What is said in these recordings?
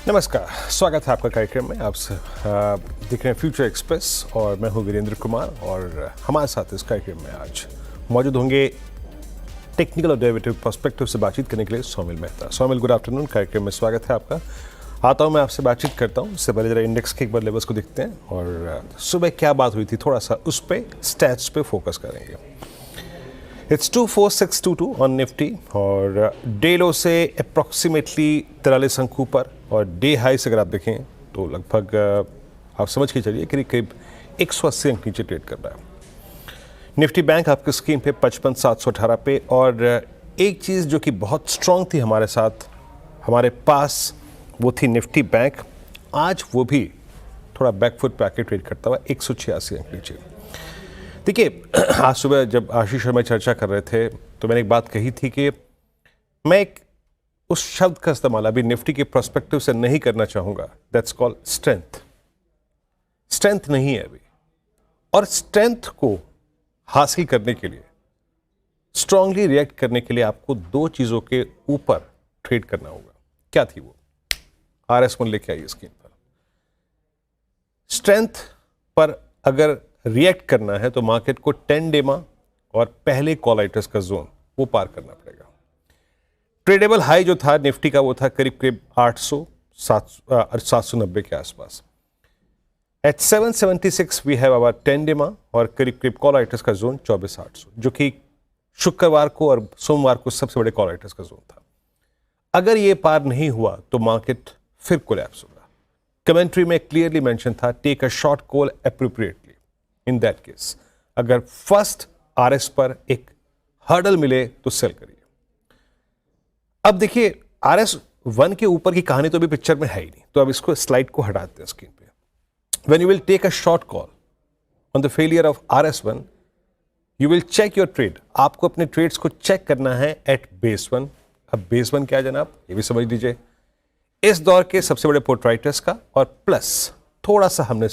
नमस्कार, स्वागत है आपका कार्यक्रम में। आप देख रहे हैं फ्यूचर एक्सप्रेस और मैं हूं वीरेंद्र कुमार और हमारे साथ इस कार्यक्रम में आज मौजूद होंगे टेक्निकल और डेरिवेटिव पर्सपेक्टिव से बातचीत करने के लिए सौमिल मेहता। सौमिल, गुड आफ्टरनून, कार्यक्रम में स्वागत है आपका। आता हूं, मैं आपसे बातचीत करता हूं। उससे पहले जरा इंडेक्स के एक बार लेवल्स को देखते हैं और सुबह क्या बात हुई थी थोड़ा सा उस पर स्टैट्स पे फोकस करेंगे। इट्स 24622 ऑन निफ्टी और डे लो से अप्रॉक्सीमेटली 43 अंक ऊपर और डे हाई से अगर आप देखें तो लगभग आप समझ के चलिए करीब करीब 180 अंक नीचे ट्रेड कर रहा है। निफ्टी बैंक आपके स्क्रीन पे 55,718 पे। और एक चीज़ जो कि बहुत स्ट्रॉन्ग थी हमारे साथ, हमारे पास, वो थी निफ्टी बैंक। आज वो भी थोड़ा बैकफुट पे आके ट्रेड करता हुआ 186 अंक नीचे। देखिए, आज सुबह जब आशीष और मैं चर्चा कर रहे थे तो मैंने एक बात कही थी कि मैं एक उस शब्द का इस्तेमाल अभी निफ्टी के प्रोस्पेक्टिव से नहीं करना चाहूंगा, दैट्स कॉल्ड स्ट्रेंथ। स्ट्रेंथ नहीं है अभी, और स्ट्रेंथ को हासिल करने के लिए, स्ट्रांगली रिएक्ट करने के लिए आपको दो चीजों के ऊपर ट्रेड करना होगा। क्या थी वो? RS1 लेके आइए स्क्रीन पर। स्ट्रेंथ पर अगर रिएक्ट करना है तो मार्केट को 10 डेमा और पहले कॉल राइटर्स का जोन वो पार करना पड़ेगा। ट्रेडेबल हाई जो था निफ्टी का वो था करीब करीब 790 के आसपास। एट 776 वी हैव आवर 10 डेमा और करीब करीब कॉल राइटर्स का जोन 24,800, जो कि शुक्रवार को और सोमवार को सबसे बड़े कॉल राइटर्स का जोन था। अगर ये पार नहीं हुआ तो मार्केट फिर कोलैप्स होगा। कमेंट्री में क्लियरली मेंशन था, take a short call appropriately. In that case अगर फर्स्ट RS पर एक हर्डल मिले तो सेल करिए। अब देखिए, RS1 के ऊपर की कहानी तो अभी पिक्चर में है ही नहीं, तो अब इसको स्लाइड को हटाते हैं स्क्रीन पे। When you will take a short call on the failure of RS1, you will check your trade. आपको अपने ट्रेड्स को चेक करना है एट बेस 1। अब बेस 1 क्या है जनाब, ये भी समझ लीजिए। इस दौर के सबसे बड़े पोर्ट राइटर्स का, और प्लस थोड़ा सा हमने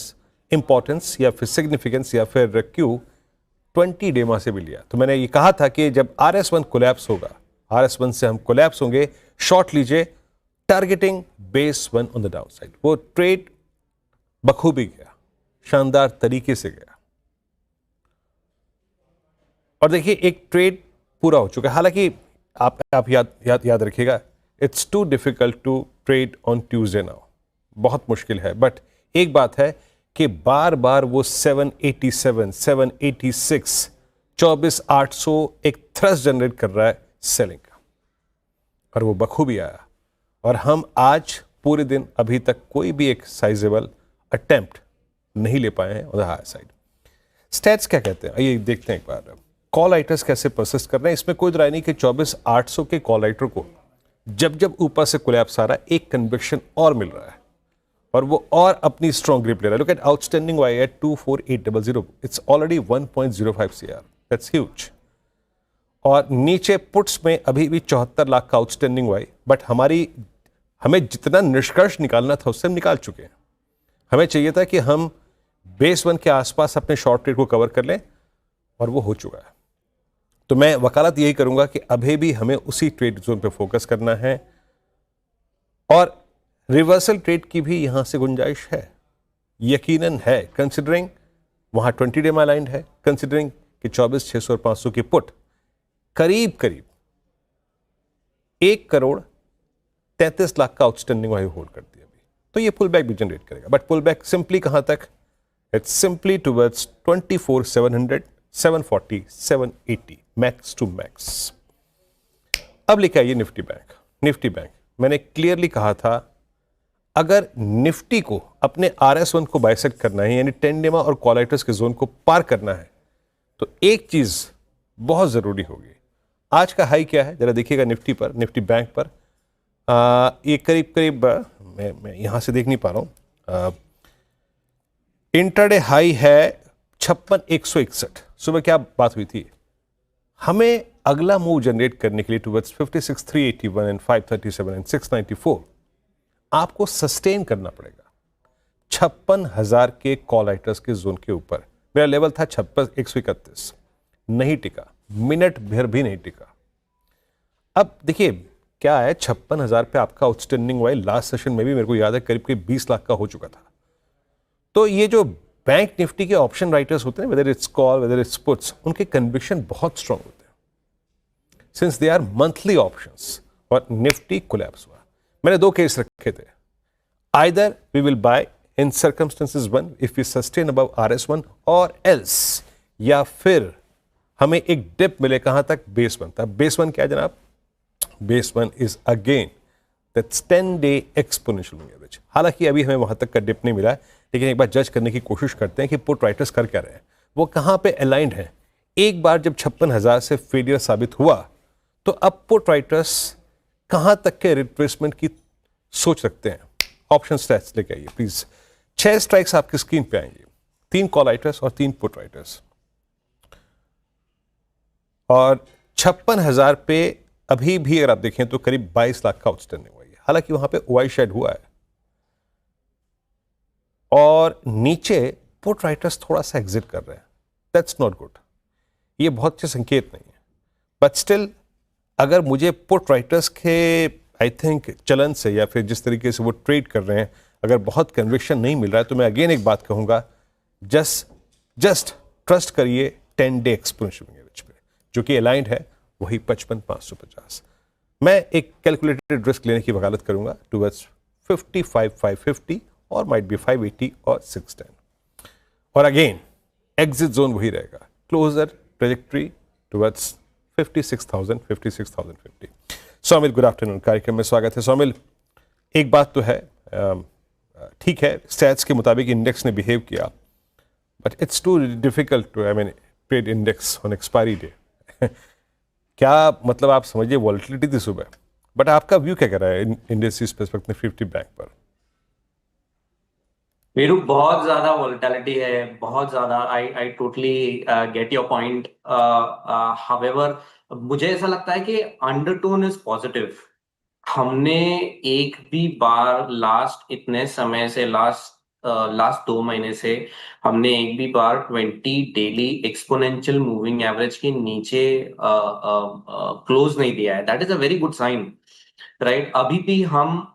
इंपॉर्टेंस या फिर सिग्निफिकेंस या फिर क्यू 20 डेमा से भी लिया। तो मैंने ये कहा था कि जब RS1 कोलैप्स होगा, RS1 से हम कोलैप्स होंगे, शॉर्ट लीजिए, targeting base 1 on the down side. वो ट्रेड बखूबी गया, शानदार तरीके से गया, और देखिए एक ट्रेड पूरा हो चुका है। हालांकि आप याद रखिएगा, it's too difficult to trade on Tuesday now, बहुत मुश्किल है। बट एक बात है कि बार बार वो 787, 786, 24,800 एक थ्रस्ट जनरेट कर रहा है सेलिंग का, और वो बखूबी आया। और हम आज पूरे दिन अभी तक कोई भी एक साइजेबल अटेम्प्ट नहीं ले पाए हैं on the higher side. Stats क्या कहते हैं, आइए देखते हैं एक बार। कॉल राइटर्स कैसे परसिस्ट कर रहे हैं, इसमें कोई राय नहीं कि 24,800 के कॉल राइटर को जब जब ऊपर से कोलैप्स आ रहा है, एक कन्विक्शन और मिल रहा है और वो और अपनी स्ट्रॉन्ग ग्रिप ले रहा है। Look at outstanding why at 24,800, it's already 1.05 CR, that's huge. और नीचे पुट्स में अभी भी 74 लाख का आउटस्टैंडिंग वाई, बट हमें जितना निष्कर्ष निकालना था उससे हम निकाल चुके हैं। हमें चाहिए था कि हम बेस 1 के आसपास अपने शॉर्ट ट्रेड को कवर कर लें, और वो हो चुका है। तो मैं वकालत यही करूंगा कि अभी भी हमें उसी ट्रेड जोन पे फोकस करना है, और रिवर्सल ट्रेड की भी यहां से गुंजाइश है, यकीनन है, कंसिडरिंग वहां 20 डेमा अलाइंड है, कंसिडरिंग कि 24,600 और 500 की पुट करीब करीब 1,33 लाख का आउटस्टैंडिंग वाई होल्ड करती है अभी, तो ये पुल बैक भी जनरेट करेगा। बट पुल बैक सिंपली कहां तक? It's simply towards 24,700, 740, 780, max to max. अब लेके आइए निफ्टी बैंक। निफ्टी बैंक मैंने क्लियरली कहा था, अगर निफ्टी को अपने RS1 को बाइसेक्ट करना है, यानी 10 डेमा और कॉल राइटर्स के जोन को पार करना है, तो एक चीज बहुत जरूरी होगी। आज का हाई क्या है जरा देखिएगा निफ्टी पर, निफ्टी बैंक पर। ये करीब करीब मैं यहां से देख नहीं पा रहा हूं, इंटरडे हाई है 56,161। सुबह क्या बात हुई थी? हमें अगला मूव जनरेट करने के लिए टुवर्ड्स 56,381 एंड 537 एंड 694 आपको सस्टेन करना पड़ेगा 56,000 के कॉल राइटर्स के जोन के ऊपर। मेरा लेवल था 56,131, नहीं टिका, मिनट भर भी नहीं टिका। अब देखिए क्या है, 56,000 पे आपका आउटस्टैंडिंग हुआ है। लास्ट सेशन में भी मेरे को याद है करीब करीब 20 लाख का हो चुका था। तो ये जो बैंक निफ्टी के ऑप्शन राइटर्स होते हैं, whether it's call whether it's puts, उनके कन्विक्शन बहुत स्ट्रांग होते हैं since they are monthly options. और निफ्टी कोलैप्स हुआ। मैंने दो केस रखे थे, either we will buy in circumstances one if we sustain above RS1 और एल्स, या फिर हमें एक डिप मिले कहां तक, बेस वन तक। बेस वन क्या है जनाब? Base one is again that's 10-day exponential moving average. हालांकि अभी हमें वहां तक का डिप नहीं मिला है, लेकिन एक बार जज करने की कोशिश करते हैं कि पुट राइटर्स कर क्या रहे हैं, वो कहां पे अलाइंड हैं। एक बार जब 56,000 से फेलियर साबित हुआ तो अब पुट राइटर्स कहां तक के रिट्रेसमेंट की सोच रखते हैं। ऑप्शन स्टैट्स लेके आइए प्लीज। 6 स्ट्राइक्स आपकी स्क्रीन पे आएंगे, 3 कॉल राइटर्स और 3 पुट राइटर्स। और 56,000 पे अभी भी अगर आप देखें तो करीब 22 लाख का आउटस्टैंडिंग हुआ है। हालांकि वहां पे ओआई शेड हुआ है और नीचे पुट राइटर्स थोड़ा सा एग्जिट कर रहे हैं। दैट्स नॉट गुड, ये बहुत अच्छे संकेत नहीं है। बट स्टिल अगर मुझे पुट राइटर्स के आई थिंक चलन से या फिर जिस तरीके से वो ट्रेड कर रहे हैं, अगर बहुत कन्विक्शन नहीं मिल रहा है, तो मैं अगेन एक बात कहूंगा, जस्ट ट्रस्ट करिए 10-day एक्सपोनेंशियल मूविंग एवरेज पे, जो कि अलाइंड है वही 55,550। मैं एक कैलकुलेटेड रिस्क लेने की वकालत करूंगा टुवर्ड्स 55,550 और माइट बी 580 और 610। और अगेन एग्जिट जोन वही रहेगा, closure trajectory towards 56,000 Saumil, good afternoon, कार्यक्रम में स्वागत है। सौमिल, एक बात तो है, ठीक है स्टैट्स के मुताबिक इंडेक्स ने बिहेव किया, but it's too difficult to trade index on expiry day. क्या मतलब, आप समझिए वॉलेटिलिटी थी सुबह, बट आपका व्यू क्या कह रहा है इंडेक्सिस पर्सपेक्टिव में 50 बैंक पर? मेरू बहुत ज्यादा वोलेटिलिटी है, बहुत ज्यादा। I I totally get your point. However मुझे ऐसा लगता है कि अंडरटोन इज पॉजिटिव। हमने एक भी बार लास्ट इतने समय से, लास्ट 2 महीने से हमने एक भी बार 20 डेली एक्सपोनेंशियल मूविंग एवरेज के नीचे क्लोज नहीं दिया है। That is a very good sign, right? अभी भी हम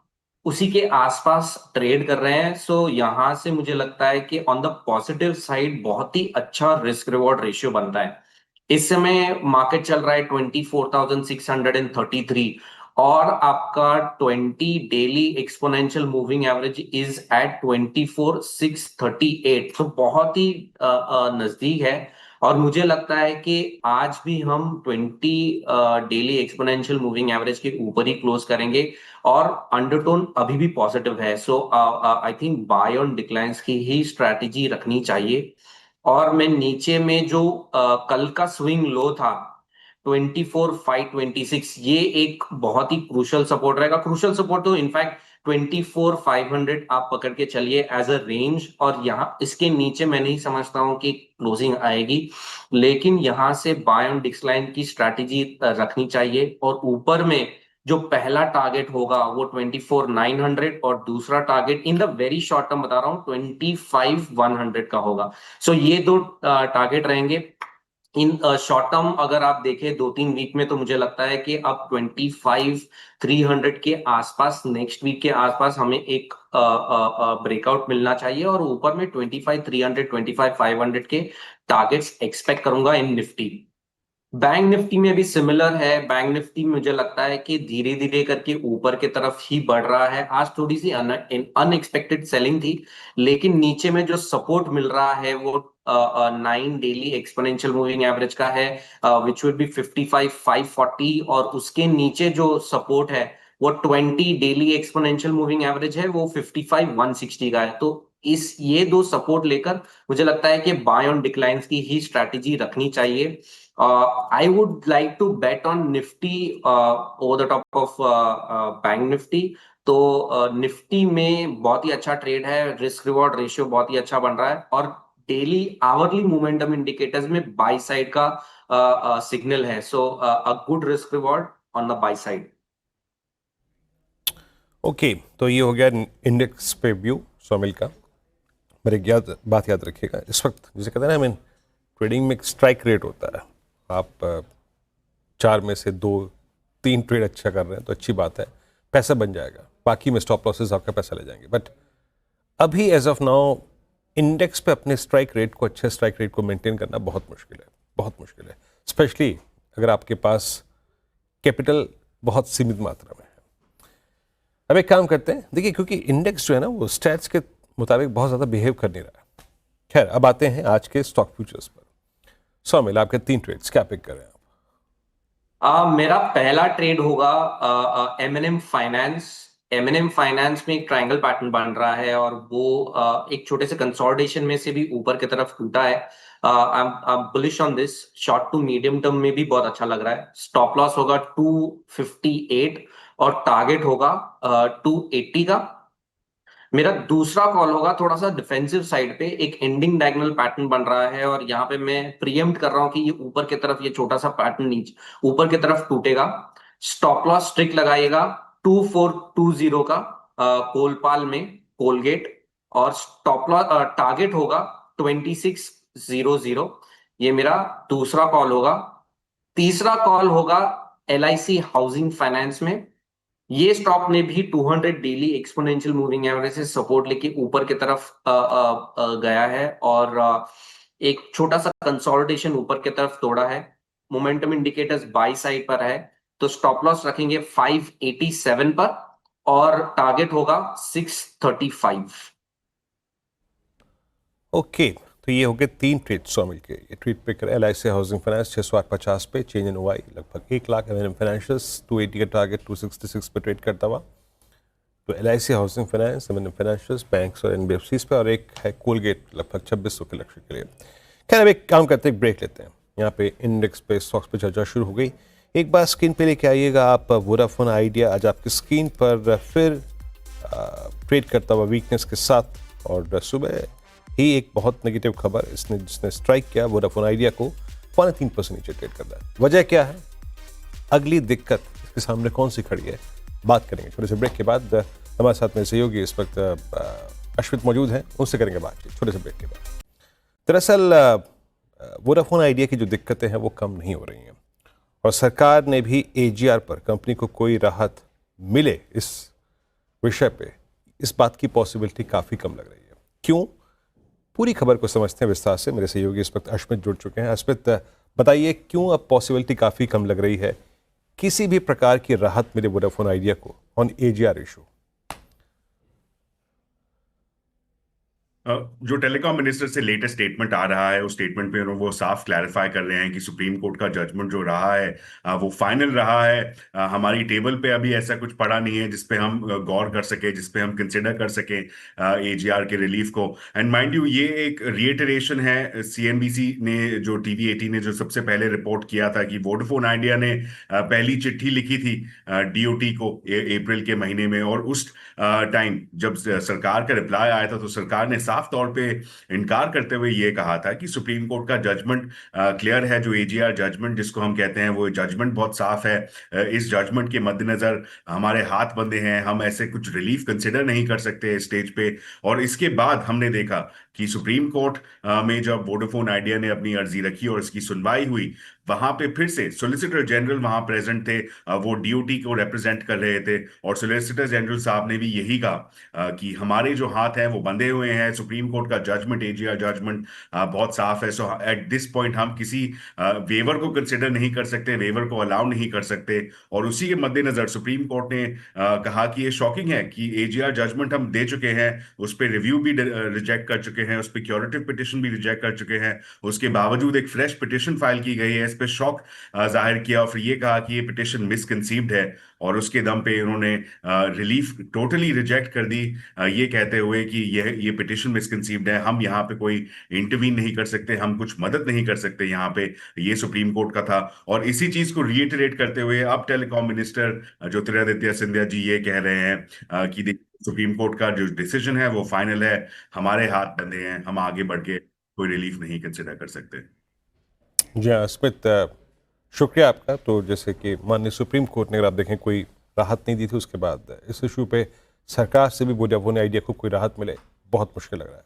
उसी के आसपास ट्रेड कर रहे हैं। सो यहां से मुझे लगता है कि ऑन द पॉजिटिव साइड बहुत ही अच्छा रिस्क रिवॉर्ड रेशियो बनता है। इस समय मार्केट चल रहा है 24,633 और आपका 20 daily exponential moving average is at 24,638, तो बहुत ही नजदीक है। और मुझे लगता है कि आज भी हम 20 डेली एक्सपोनेंशियल मूविंग एवरेज के ऊपर ही क्लोज करेंगे और अंडरटोन अभी भी पॉजिटिव है। So I think buy on declines की ही स्ट्रैटेजी रखनी चाहिए। और मैं नीचे में जो कल का स्विंग लो था 24,526, ये एक बहुत ही क्रूशल सपोर्ट रहेगा। क्रूशल सपोर्ट तो इनफैक्ट 24,500 आप पकड़ के चलिए एज अ रेंज, और यहाँ इसके नीचे मैं नहीं समझता हूं कि क्लोजिंग आएगी, लेकिन यहां से बाय ऑन डिक्लाइन की स्ट्रैटेजी रखनी चाहिए। और ऊपर में जो पहला टारगेट होगा वो 24,900 और दूसरा target in the very short term बता रहा हूँ 25,100 का होगा। सो ये दो टारगेट रहेंगे इन शॉर्ट टर्म। अगर आप देखें 2-3 वीक में, तो मुझे लगता है कि अब 25,300 के आसपास, नेक्स्ट वीक के आसपास हमें एक ब्रेकआउट मिलना चाहिए और ऊपर में 25,300 25,500 के टारगेट्स एक्सपेक्ट करूंगा इन निफ्टी। बैंक निफ्टी में भी सिमिलर है। बैंक निफ्टी मुझे लगता है कि धीरे धीरे करके ऊपर की तरफ ही बढ़ रहा है। आज थोड़ी सी अनएक्सपेक्टेड सेलिंग थी, लेकिन नीचे में जो सपोर्ट मिल रहा है वो 9 डेली एक्सपोनेंशियल मूविंग एवरेज का है, विच वुड बी 55,540, और उसके नीचे जो सपोर्ट है वो 20 डेली एक्सपोनेंशियल मूविंग एवरेज है, वो 55,160 का है। तो ये दो सपोर्ट लेकर मुझे लगता है कि बाय ऑन डिक्लाइंस की ही स्ट्रैटेजी रखनी चाहिए। I would like to bet on Nifty over the top of Bank Nifty। तो निफ्टी में बहुत ही अच्छा ट्रेड है, रिस्क रिवॉर्ड रेशियो बहुत ही अच्छा बन रहा है, और डेली आवरली मोमेंटम इंडिकेटर्स में बाई साइड का सिग्नल है। So a good risk reward on the buy side. Okay, तो ये हो गया इंडेक्स पे व्यू सौमिल का। मेरे बात याद रखिएगा, इस वक्त जिसे कहते हैं ना, ट्रेडिंग में एक स्ट्राइक रेट होता है। आप 4 में से 2 3 ट्रेड अच्छा कर रहे हैं तो अच्छी बात है, पैसा बन जाएगा, बाकी में स्टॉप लॉसेस आपका पैसा ले जाएंगे। बट अभी एज ऑफ नाउ इंडेक्स पे अपने स्ट्राइक रेट को, अच्छे स्ट्राइक रेट को मेंटेन करना बहुत मुश्किल है, बहुत मुश्किल है, स्पेशली अगर आपके पास कैपिटल बहुत सीमित मात्रा में है। अब एक काम करते हैं, देखिए क्योंकि इंडेक्स जो है ना वो स्टैट्स के मुताबिक बहुत ज़्यादा बिहेव कर नहीं रहा है। खैर अब आते हैं आज के स्टॉक फ्यूचर्स पर। सौमिल, आपके 3 ट्रेड्स क्या पिक करें आप? मेरा पहला ट्रेड होगा एमएनएम फाइनेंस। एमएनएम फाइनेंस में एक ट्रायंगल पैटर्न बन रहा है और वो एक छोटे से कंसोलिडेशन में से भी ऊपर की तरफ टूटा है। I am bullish on this. Short to medium term में भी बहुत अच्छा लग रहा है। स्टॉप लॉस होगा 258 और टारगेट होगा 280 का। मेरा दूसरा कॉल होगा थोड़ा सा डिफेंसिव साइड पे, एक एंडिंग डायगोनल पैटर्न बन रहा है और यहाँ पे मैं प्रीएम्प्ट कर रहा हूं कि ये ऊपर की तरफ, ये छोटा सा पैटर्न नीचे ऊपर की तरफ टूटेगा। स्टॉप लॉस स्ट्रिक्ट लगाइएगा 2420 का कोलपाल में, कोलगेट। और स्टॉप लॉस टारगेट होगा 2600। ये मेरा दूसरा कॉल होगा। तीसरा कॉल होगा LIC हाउसिंग फाइनेंस में। ये स्टॉक ने भी 200 डेली एक्सपोनेंशियल मूविंग एवरेज से सपोर्ट लेके ऊपर की तरफ गया है और एक छोटा सा कंसोलिडेशन ऊपर की तरफ तोड़ा है। मोमेंटम इंडिकेटर्स बाई साइड पर है, तो स्टॉप लॉस रखेंगे 587 पर और टारगेट होगा 635। ओके, तो ये हो गए 3 ट्रेड सौमिल के। ये ट्रेड पे कर LIC हाउसिंग फाइनेंस 650 पे, चेंज इन OI लगभग 1 लाख, एमएनएम फाइनेंशियल्स 280 का टारगेट 266 पे ट्रेड करता हुआ। तो LIC housing finance, MNM financials, banks और NBFCs पे, और एक है कोलगेट लगभग 2600 के लक्ष्य के लिए। खैर अब एक काम करते हैं, ब्रेक लेते हैं। यहाँ पे इंडेक्स पे, स्टॉक्स पे चर्चा शुरू हो गई। एक बार स्क्रीन पे लेके आइएगा आप वोडाफोन आइडिया, आज आपकी स्क्रीन पर फिर ट्रेड करता हुआ वीकनेस के साथ, और सुबह ही एक बहुत नेगेटिव खबर जिसने स्ट्राइक किया वोडाफोन आइडिया को 3% नीचे ट्रेड कर रहा है। वजह क्या है, अगली दिक्कत इसके सामने कौन सी खड़ी है, बात करेंगे छोटे से ब्रेक के बाद। हमारे साथ में सहयोगी इस वक्त अश्वित मौजूद हैं, उनसे करेंगे बातचीत छोटे से ब्रेक के बाद। दरअसल वोडाफोन आइडिया की जो दिक्कतें हैं वो कम नहीं हो रही हैं, और सरकार ने भी AGR पर कंपनी को कोई राहत मिले इस विषय पे, इस बात की पॉसिबिलिटी काफ़ी कम लग रही है। क्यों, पूरी खबर को समझते हैं विस्तार से। मेरे सहयोगी इस वक्त अश्वित जुड़ चुके हैं। अश्वित, बताइए क्यों अब पॉसिबिलिटी काफ़ी कम लग रही है किसी भी प्रकार की राहत मिले वोडाफोन आइडिया को ऑन AGR इशू? जो टेलीकॉम मिनिस्टर से लेटेस्ट स्टेटमेंट आ रहा है, उस स्टेटमेंट पे वो साफ क्लैरिफाई कर रहे हैं कि सुप्रीम कोर्ट का जजमेंट जो रहा है वो फाइनल रहा है। हमारी टेबल पे अभी ऐसा कुछ पड़ा नहीं है जिसपे हम गौर कर सके, जिसपे हम कंसिडर कर सके AGR के रिलीफ को। एंड माइंड यू, ये एक रिएटरेशन है। CNBC ने, जो TV18 ने जो सबसे पहले रिपोर्ट किया था कि वोडाफोन आइडिया ने पहली चिट्ठी लिखी थी DOT को अप्रैल के महीने में, और उस टाइम जब सरकार का रिप्लाई आया था तो सरकार ने साफ तौर पे इनकार करते हुए ये कहा था कि सुप्रीम कोर्ट का जजमेंट क्लियर है। जो AGR जजमेंट जिसको हम कहते हैं, वो जजमेंट बहुत साफ है। इस जजमेंट के मद्देनजर हमारे हाथ बंधे हैं, हम ऐसे कुछ रिलीफ कंसिडर नहीं कर सकते स्टेज पे। और इसके बाद हमने देखा कि सुप्रीम कोर्ट में जब वोडाफोन आइडिया ने अपनी अर्जी रखी और इसकी सुनवाई हुई, वहां पे फिर से सोलिसिटर जनरल वहां प्रेजेंट थे, वो DOT को रिप्रेजेंट कर रहे थे, और सोलिसिटर जनरल साहब ने भी यही कहा कि हमारे जो हाथ हैं वो बंधे हुए हैं। सुप्रीम कोर्ट का जजमेंट, AGR जजमेंट बहुत साफ है। सो एट दिस पॉइंट हम किसी वेवर को कंसिडर नहीं कर सकते, वेवर को अलाउ नहीं कर सकते। और उसी के मद्देनजर सुप्रीम कोर्ट ने कहा कि ये शॉकिंग है कि AGR जजमेंट हम दे चुके हैं, उस पर रिव्यू भी रिजेक्ट कर चुके हैं, उस पर क्यूरेटिव पिटिशन भी रिजेक्ट कर चुके हैं, उसके बावजूद एक फ्रेश पिटिशन फाइल की गई है। इस पे शॉक जाहिर किया और फिर ये कहा कि ये पिटिशन मिसकंसीव्ड है, और उसके दम पे उन्होंने रिलीफ टोटली रिजेक्ट कर दी, ये कहते हुए कि ये पिटिशन मिसकंसीव्ड है, हम यहाँ पे कोई इंटरवीन नहीं कर सकते, हम कुछ मदद नहीं कर सकते यहाँ पे। ये सुप्रीम कोर्ट का था। और इसी चीज को रिएटरेट करते हुए अब टेलीकॉम मिनिस्टर ज्योतिरादित्य सिंधिया जी ये कह रहे हैं कि सुप्रीम कोर्ट का जो डिसीजन है वो फाइनल है, हमारे हाथ बंधे हैं, हम आगे बढ़ के कोई रिलीफ नहीं कंसिडर कर सकते। जी हाँ स्मिथ, शुक्रिया आपका। तो जैसे कि माननीय सुप्रीम कोर्ट ने, अगर आप देखें, कोई राहत नहीं दी थी, उसके बाद इस इशू पे सरकार से भी वोडाफोन आइडिया को कोई राहत मिले बहुत मुश्किल लग रहा है।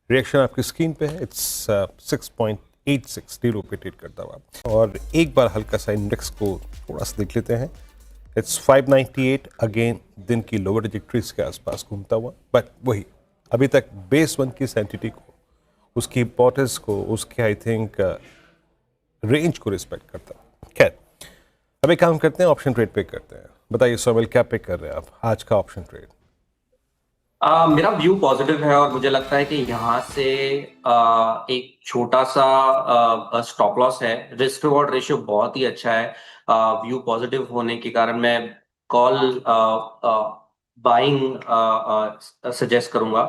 रिएक्शन आपकी स्क्रीन पे है, इट्स 6.86 लो पे ट्रेड करता हुआ। और एक बार हल्का सा इंडेक्स को थोड़ा सा देख लेते हैं। इट्स 598 अगेन, दिन की लोअर ट्रेजेक्टरीज के आसपास घूमता हुआ, बट वही अभी तक बेस वन की सैंटिटी को, उसकी इंपॉर्टेंस को, उसके आई थिंक रेंज को रिस्पेक्ट करता है। खैर, अब एक काम करते हैं, ऑप्शन ट्रेड पे करते हैं। बताइए सोमेल, क्या पिक कर रहे हैं आप आज का ऑप्शन ट्रेड? मेरा व्यू पॉजिटिव है और मुझे लगता है कि यहाँ से एक छोटा सा स्टॉप लॉस है। रिस्क रिवॉर्ड रेशियो बहुत ही अच्छा है। व्यू पॉजिटिव होने के कारण मैं कॉल बाइंग सजेस्ट करूंगा।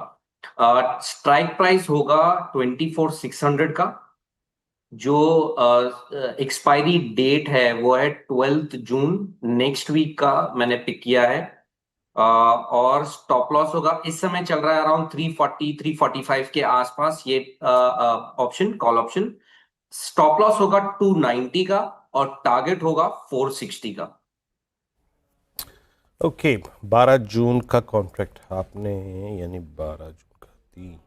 स्ट्राइक प्राइस होगा 24,600 का। जो एक्सपायरी डेट है वो है 12 जून, नेक्स्ट वीक का मैंने पिक किया है। और स्टॉप लॉस होगा, इस समय चल रहा है अराउंड 340 345 के आसपास ये option, call option. Stop loss होगा 290 का और टारगेट होगा 460 का। ओके, 12 जून का कॉन्ट्रैक्ट आपने, यानी 12 जून का 3,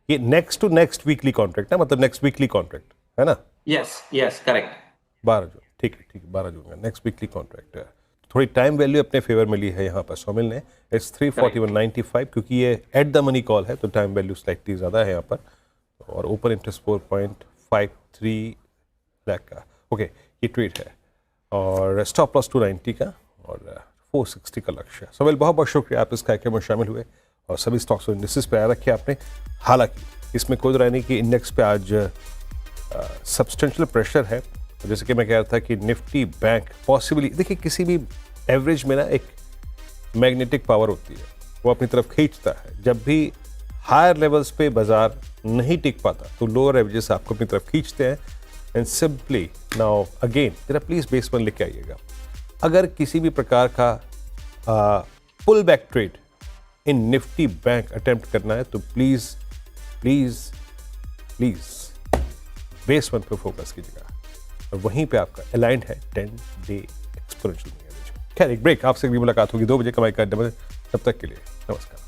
ये next to next weekly contract है, मतलब नेक्स्ट वीकली कॉन्ट्रैक्ट है ना? Yes yes correct. 12 जून, ठीक है, 12 जून का नेक्स्ट वीकली कॉन्ट्रैक्ट है। थोड़ी टाइम वैल्यू अपने फेवर में ली है यहाँ पर सोमिल ने। इट्स 341.95, क्योंकि ये एट द मनी कॉल है तो टाइम वैल्यू स्लाइटली ज़्यादा है यहाँ पर। और ओपन इंटरेस्ट 4.53 लाख का। ओके, ये ट्रेड है और स्टॉप लॉस 290 का और 460 का लक्ष्य है। सोमिल, बहुत बहुत शुक्रिया, आप इस कार्यक्रम में शामिल हुए और सभी स्टॉक्स और इंडेक्सेस पे आया रखे आपने। हालांकि इसमें कोई राय नहीं कि इंडेक्स पे आज सब्सटेंशियल प्रेशर है। जैसे कि मैं कह रहा था कि निफ्टी बैंक पॉसिबली, देखिए किसी भी एवरेज में ना एक मैग्नेटिक पावर होती है, वो अपनी तरफ खींचता है। जब भी हायर लेवल्स पे बाजार नहीं टिक पाता तो लोअर एवरेजेस आपको अपनी तरफ खींचते हैं। एंड सिंपली नाउ अगेन जरा प्लीज बेस वन लेके आइएगा। अगर किसी भी प्रकार का pull back trade in Nifty bank attempt करना है तो please please please base one पे फोकस कीजिएगा और वहीं पे आपका अलाइंड है 10-day एक्सपोनेंशियल। खैर, एक ब्रेक, आपसे भी मुलाकात होगी 2 बजे कमाई का अड्डे में। तब तक के लिए नमस्कार।